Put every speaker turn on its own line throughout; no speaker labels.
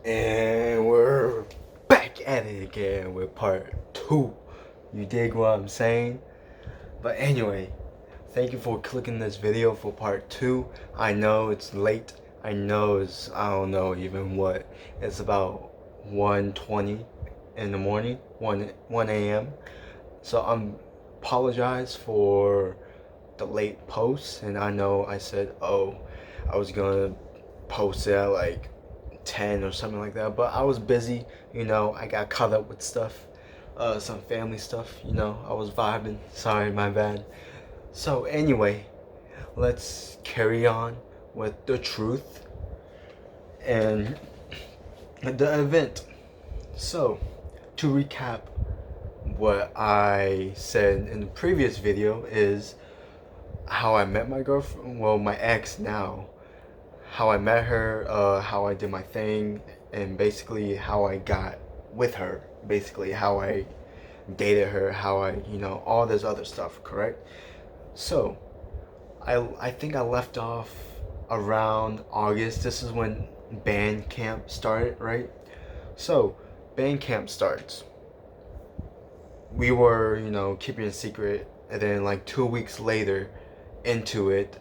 And we're back at it again with part two. You dig what I'm saying? But anyway, thank you for clicking this video for part two. I know it's late. I know it's, I don't know even what. It's about 1:20 in the morning, 1 a.m. So I'm apologize for the late post. And I know I said, oh, I was gonna post it at like 10 or something like that, but I was busy. I got caught up with stuff, some family stuff. I was vibing. Sorry, my bad. So anyway, let's carry on with the truth and the event. So, to recap, what I said in the previous video is how I met my girlfriend, well, my ex now, how I met her, how I did my thing, and basically how I got with her, basically how I dated her, how I, all this other stuff, correct? So, I think I left off around August. This is when band camp started, right? So, band camp starts. We were, keeping it secret, and then like 2 weeks later into it,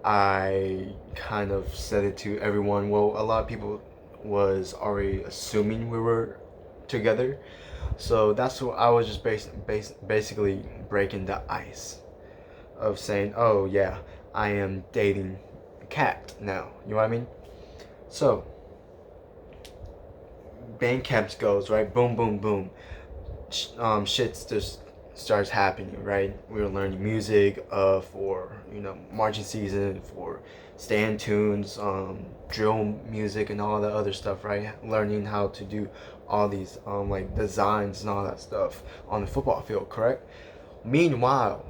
I kind of said it to everyone. Well, a lot of people was already assuming we were together, so that's what I was just basically breaking the ice of saying, oh yeah, I am dating Cat now. You know what I mean? So band camps goes right, boom, boom, boom. Shit just starts happening, right? We were learning music for marching season, for stand tunes, drill music, and all the other stuff, right? Learning how to do all these like designs and all that stuff on the football field, correct? Meanwhile,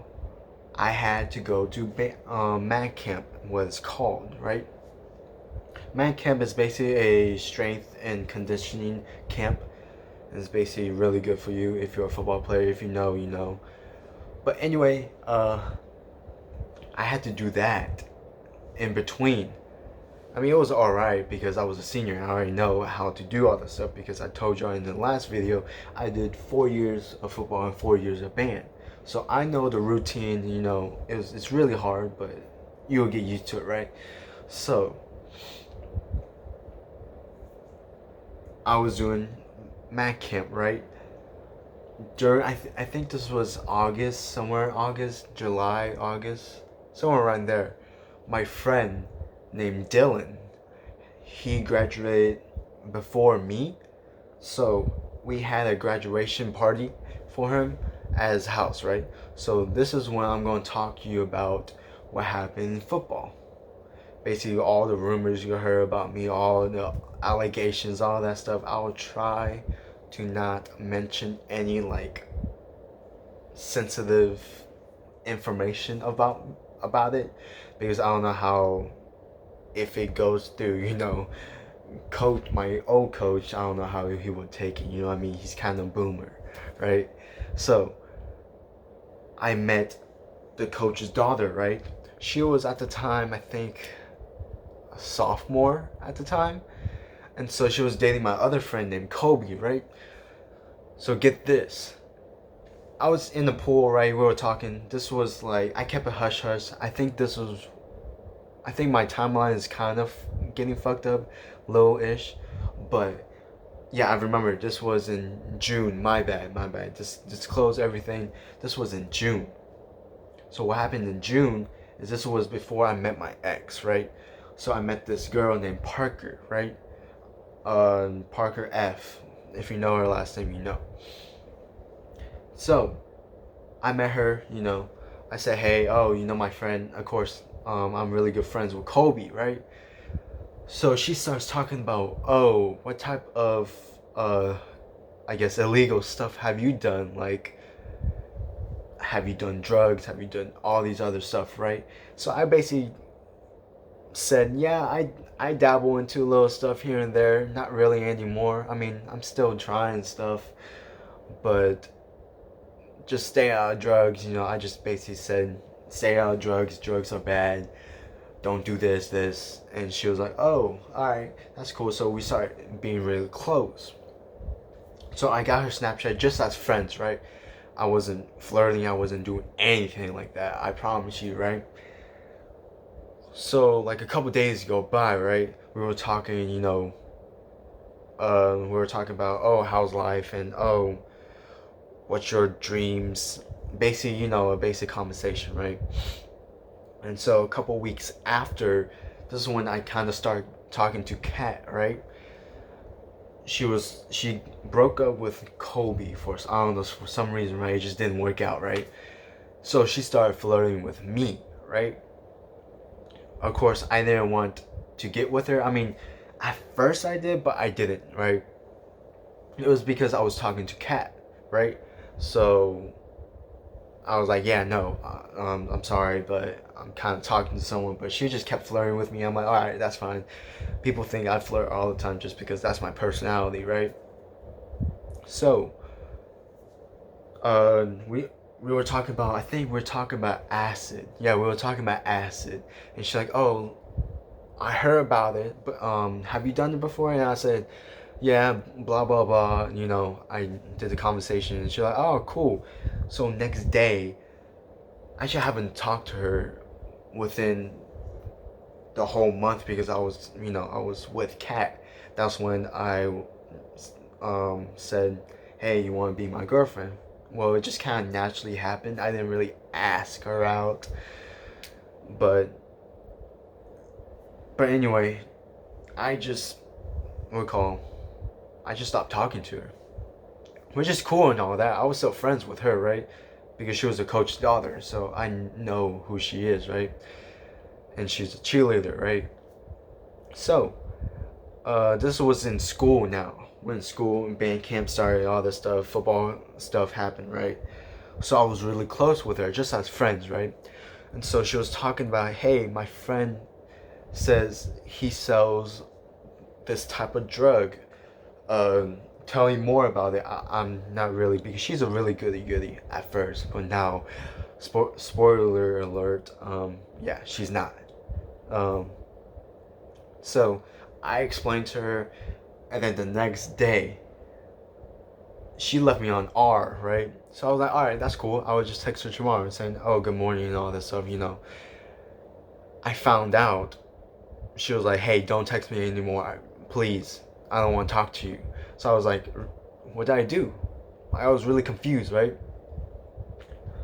I had to go to Mag Camp, what it's called, right? Mag Camp is basically a strength and conditioning camp. It's basically really good for you if you're a football player. If you know, you know. But anyway, I had to do that in between. I mean, it was alright because I was a senior and I already know how to do all this stuff because I told y'all in the last video I did 4 years of football and 4 years of band. So I know the routine, it's really hard, but you'll get used to it, right? So I was doing Mag Camp, right? During I think this was August, somewhere August, July, August, somewhere around there. My friend named Dylan, he graduated before me, so we had a graduation party for him at his house, right? So this is when I'm going to talk to you about what happened in football. Basically, all the rumors you heard about me, all the allegations, all that stuff. I will try to not mention any like sensitive information about it because I don't know how if it goes through, coach, my old coach, I don't know how he would take it, you know what I mean? He's kind of boomer, right? So I met the coach's daughter, right? She was at the time, I think, a sophomore at the time. And so she was dating my other friend named Kobe, right? So get this. I was in the pool, right? We were talking. This was like, I kept it hush hush. I think my timeline is kind of getting fucked up, low ish. But yeah, I remember this was in June. My bad, my bad. Just disclose everything. This was in June. So what happened in June is this was before I met my ex, right? So I met this girl named Parker, right? Parker F. If you know her last name, you know. So I met her, I said, hey, oh, my friend, of course, I'm really good friends with Kobe, right? So she starts talking about, oh, what type of, I guess, illegal stuff have you done? Like, have you done drugs? Have you done all these other stuff, right? So I basically said, yeah, I dabble into a little stuff here and there, not really anymore. I mean, I'm still trying stuff, but just stay out of drugs. I just basically said, stay out of drugs. Drugs are bad. don't do this. And she was like, oh, alright, that's cool. So we started being really close. So I got her Snapchat just as friends, right? I wasn't flirting, I wasn't doing anything like that, I promise you, right? So like a couple days go by, right? We were talking, we were talking about, oh, how's life, and oh, what's your dreams? Basically, a basic conversation, right? And so a couple weeks after, this is when I kind of started talking to Kat, right? She broke up with Kobe for, I don't know, for some reason, right? It just didn't work out, right? So she started flirting with me, right? Of course, I didn't want to get with her. I mean, at first I did, but I didn't, right? It was because I was talking to Kat, right? So I was like, yeah, no, I'm sorry, but I'm kind of talking to someone. But she just kept flirting with me. I'm like, all right, that's fine. People think I flirt all the time just because that's my personality, right? So, we were talking about, I think we were talking about acid. Yeah, we were talking about acid. And she's like, oh, I heard about it, but have you done it before? And I said, yeah, blah blah blah. I did the conversation, and she's like, oh, cool. So next day, actually, I haven't talked to her within the whole month because I was with Kat. That's when I said, hey, you want to be my girlfriend? Well, it just kind of naturally happened. I didn't really ask her out, but anyway, I just I just stopped talking to her, which is cool and all that. I was still friends with her, right? Because she was a coach's daughter, so I know who she is, right? And she's a cheerleader, right? So, this was in school now. We're in school, and band camp started, all this stuff, football stuff happened, right? So I was really close with her, just as friends, right? And so she was talking about, hey, my friend says he sells this type of drug. Tell me more about it. I'm not really, because she's a really goody at first, but now, spoiler alert, yeah, she's not. So I explained to her, and then the next day, she left me on R, right? So I was like, all right, that's cool. I would just text her tomorrow and saying, oh, good morning and all this stuff, I found out she was like, hey, don't text me anymore, please. I don't want to talk to you. So I was like, what did I do? I was really confused, right?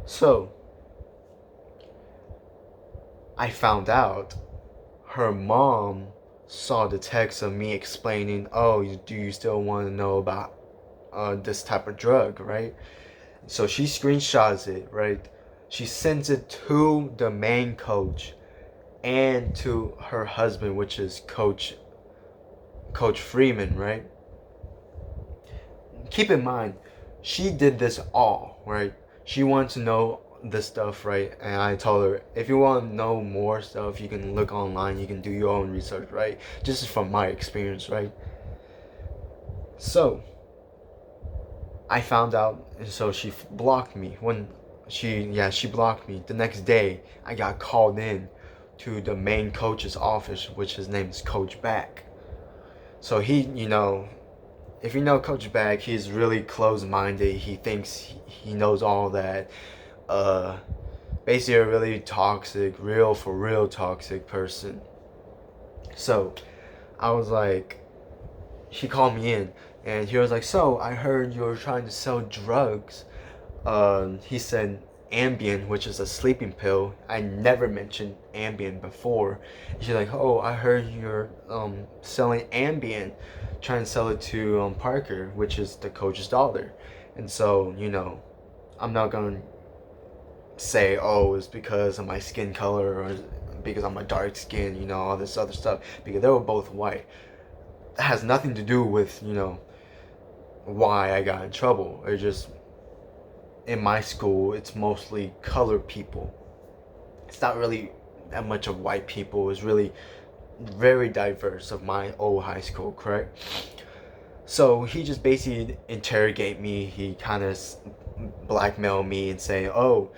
So I found out her mom saw the text of me explaining, oh, do you still want to know about this type of drug, right? So she screenshots it, right? She sends it to the main coach and to her husband, which is Coach Freeman, right? Keep in mind, she did this all, right? She wanted to know this stuff, right? And I told her, if you want to know more stuff, you can look online, you can do your own research, right? This is from my experience, right? So I found out, and so she blocked me. When she blocked me. The next day, I got called in to the main coach's office, which his name is Coach Back. So he, if you know Coach Back, he's really close-minded. He thinks he knows all that. Basically a really toxic, for real toxic person. So I was like, she called me in, and he was like, so I heard you were trying to sell drugs. He said Ambien, which is a sleeping pill. I never mentioned Ambien before. She's like, oh, I heard you're selling Ambien, trying to sell it to Parker, which is the coach's daughter. And so, I'm not gonna say, oh, it's because of my skin color or because I'm a dark skin, all this other stuff, because they were both white. It has nothing to do with, why I got in trouble. It just, in my school, it's mostly colored people. It's not really that much of white people. It's really very diverse of my old high school, correct? So he just basically interrogate me. He kind of blackmailed me and say, oh,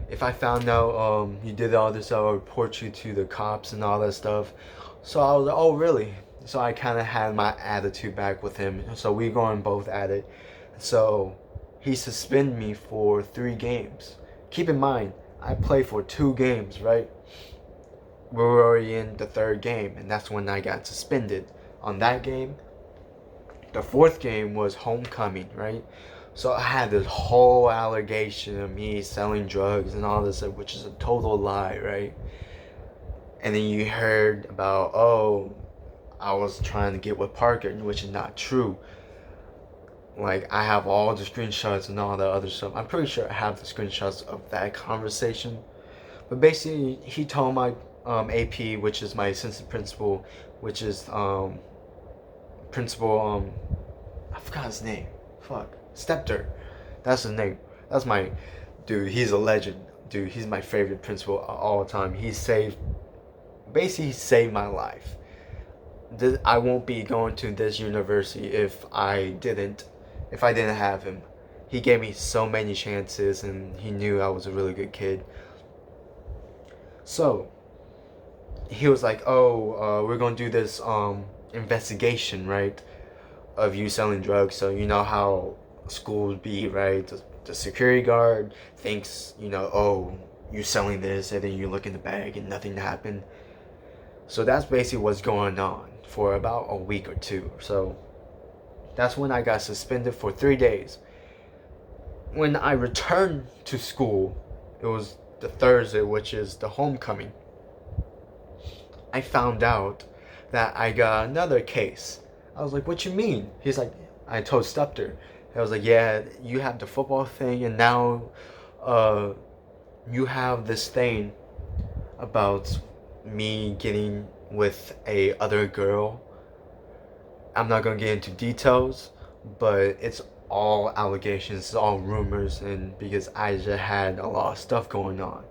if I found out you did all this, I'll report you to the cops and all that stuff. So I was like, oh really? So I kind of had my attitude back with him. So we going both at it. So he suspended me for 3 games. Keep in mind, I played for 2 games, right? We were already in the 3rd game, and that's when I got suspended. On that game, the 4th game was homecoming, right? So I had this whole allegation of me selling drugs and all this, which is a total lie, right? And then you heard about, oh, I was trying to get with Parker, which is not true. Like, I have all the screenshots and all the other stuff. I'm pretty sure I have the screenshots of that conversation. But basically, he told my AP, which is my assistant principal, which is principal, I forgot his name. Fuck. Stepter. That's his name. That's my dude. He's a legend. Dude, he's my favorite principal all the time. He saved my life. I won't be going to this university if I didn't have him. He gave me so many chances, and he knew I was a really good kid. So he was like, "Oh, we're gonna do this investigation, right, of you selling drugs." So you know how schools be, right? The security guard thinks, oh, you're selling this, and then you look in the bag and nothing happened. So that's basically what's going on for about a week or 2. So that's when I got suspended for 3 days. When I returned to school, it was the Thursday, which is the homecoming. I found out that I got another case. I was like, what you mean? He's like, I told Stepter. I was like, yeah, you have the football thing, and now you have this thing about me getting with a other girl. I'm not gonna get into details, but it's all allegations, it's all rumors, and because I just had a lot of stuff going on.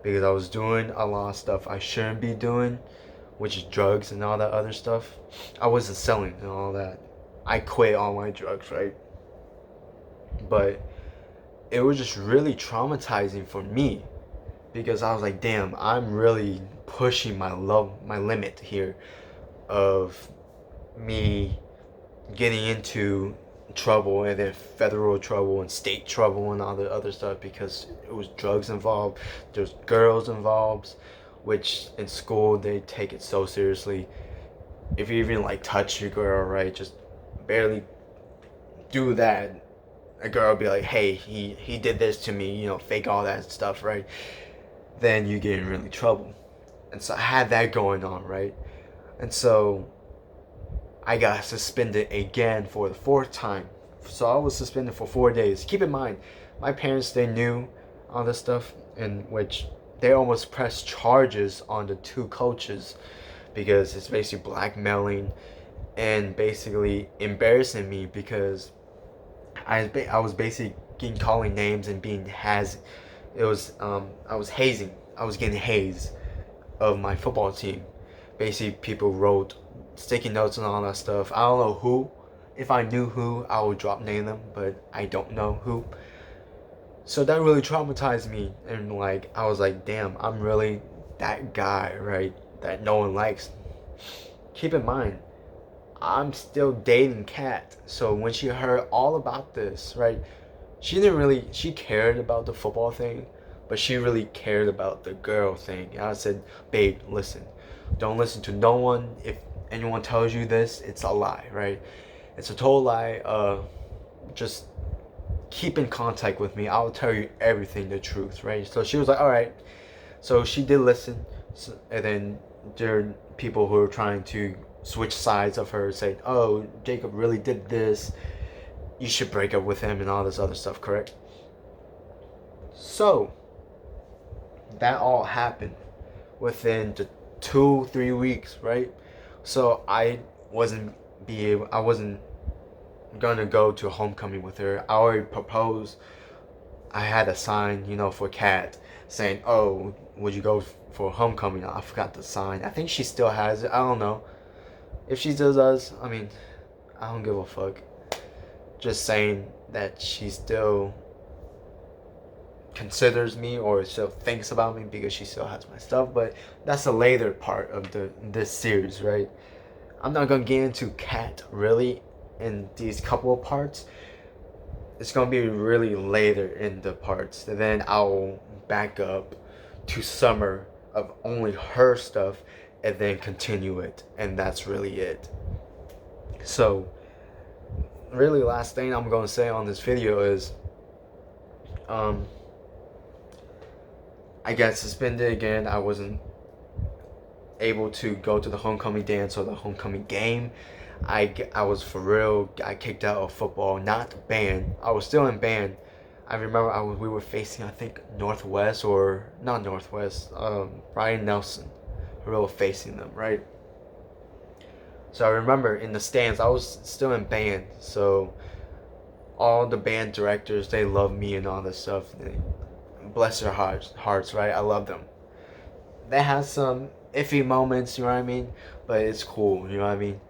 Because I was doing a lot of stuff I shouldn't be doing, which is drugs and all that other stuff. I wasn't selling and all that. I quit all my drugs, right? But it was just really traumatizing for me, because I was like, damn, I'm really pushing my limit here of me getting into trouble, and then federal trouble and state trouble and all the other stuff, because it was drugs involved, there's girls involved, which in school they take it so seriously. If you even like touch your girl, right, just barely do that, a girl will be like, hey, he did this to me, fake all that stuff, right? Then you get in really trouble. And so I had that going on, right? And so I got suspended again for the 4th time. So I was suspended for 4 days. Keep in mind, my parents, they knew all this stuff, in which they almost pressed charges on the 2 coaches, because it's basically blackmailing and basically embarrassing me, because I was basically getting calling names and being it was I was hazing. I was getting hazed of my football team. Basically, people wrote sticky notes and all that stuff. I don't know who. If I knew who, I would name them, but I don't know who. So that really traumatized me, and like I was like, damn, I'm really that guy, right? That no one likes. Keep in mind, I'm still dating Kat. So when she heard all about this, right, she cared about the football thing, but she really cared about the girl thing. And I said, babe, listen, don't listen to no one. If anyone tells you this, it's a lie, right? It's a total lie. Just keep in contact with me. I'll tell you everything, the truth, right? So she was like, all right. So she did listen. And then there are people who are trying to switch sides of her, saying, oh, Jacob really did this, you should break up with him and all this other stuff, correct? So that all happened within the 2-3 weeks, right? So I wasn't gonna go to homecoming with her. I already proposed. I had a sign, for Kat, saying, oh, would you go for homecoming? I forgot the sign. I think she still has it. I don't know. If she still does, I mean, I don't give a fuck. Just saying that she still considers me or still thinks about me because she still has my stuff. But that's a later part of this series, right? I'm not gonna get into Kat really in these couple of parts. It's gonna be really later in the parts, and then I'll back up to Summer of only her stuff, and then continue it, and that's really it. So, really, last thing I'm gonna say on this video is, I got suspended again. I wasn't able to go to the homecoming dance or the homecoming game. I was for real. I kicked out of football, not band. I was still in band. I remember we were facing, I think, Northwest or not Northwest, Brian Nelson. We were facing them, right? So I remember in the stands, I was still in band. So all the band directors, they love me and all this stuff. Bless their hearts, right? I love them. They have some iffy moments, you know what I mean? But it's cool, you know what I mean?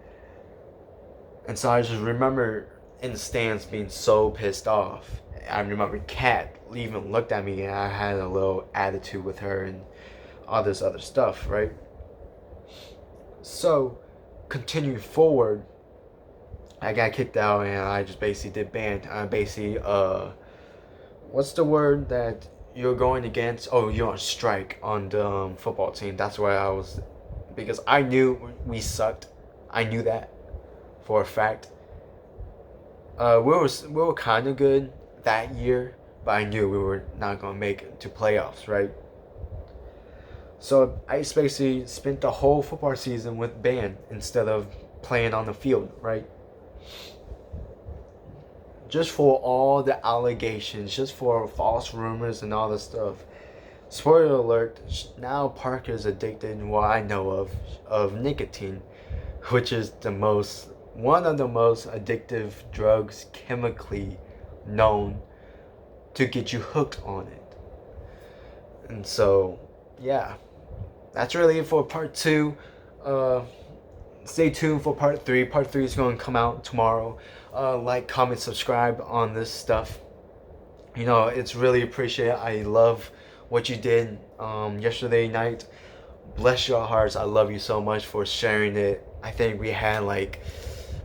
And so I just remember in the stands being so pissed off. I remember Kat even looked at me and I had a little attitude with her and all this other stuff, right? So, continuing forward, I got kicked out and I just basically did band. I basically, what's the word that you're going against? Oh, you're on strike on the football team. That's where I was, because I knew we sucked. I knew that for a fact. We were kind of good that year, but I knew we were not gonna make it to playoffs, right? So I basically spent the whole football season with band instead of playing on the field, right? Just for all the allegations, just for false rumors and all this stuff. Spoiler alert, now Parker's addicted, what I know of nicotine, which is one of the most addictive drugs chemically known to get you hooked on it. And so, yeah, that's really it for part 2. Stay tuned for part 3. Part 3 is going to come out tomorrow. Like, comment, subscribe on this stuff. You know, it's really appreciated. I love what you did yesterday night. Bless your hearts. I love you so much for sharing it. I think we had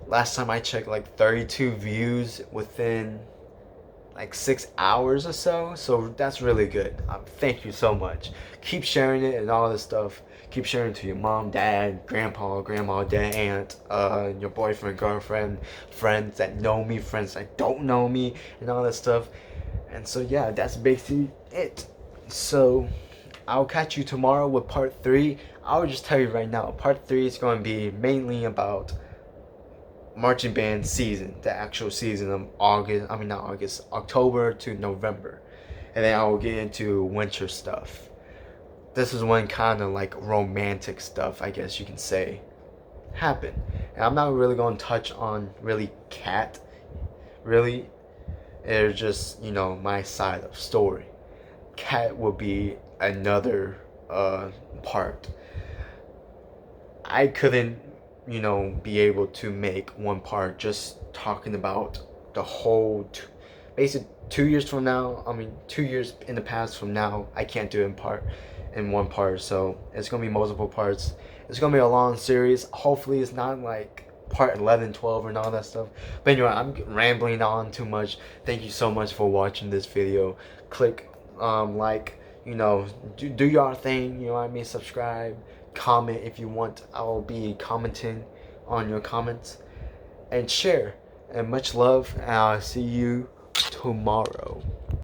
last time I checked, 32 views within 6 hours or so. So that's really good. Thank you so much. Keep sharing it and all this stuff. Keep sharing it to your mom, dad, grandpa, grandma, dad, aunt, your boyfriend, girlfriend, friends that know me, friends that don't know me, and all that stuff. And so yeah, that's basically it. So I'll catch you tomorrow with part 3. I'll just tell you right now, part 3 is going to be mainly about marching band season, the actual season of October to November. And then I will get into winter stuff. This is when kind of romantic stuff, I guess you can say, happened. And I'm not really going to touch on really Kat, really. It's just, my side of story. Kat will be another part. I couldn't, be able to make one part just talking about the whole, basically 2 years from now, 2 years in the past from now, I can't do it in one part, so it's gonna be multiple parts. It's gonna be a long series. Hopefully it's not part 11, 12 and all that stuff. But anyway, I'm rambling on too much. Thank you so much for watching this video. Click do your thing, you know what I mean? Subscribe, comment if you want. I will be commenting on your comments, and share. And much love, and I'll see you tomorrow.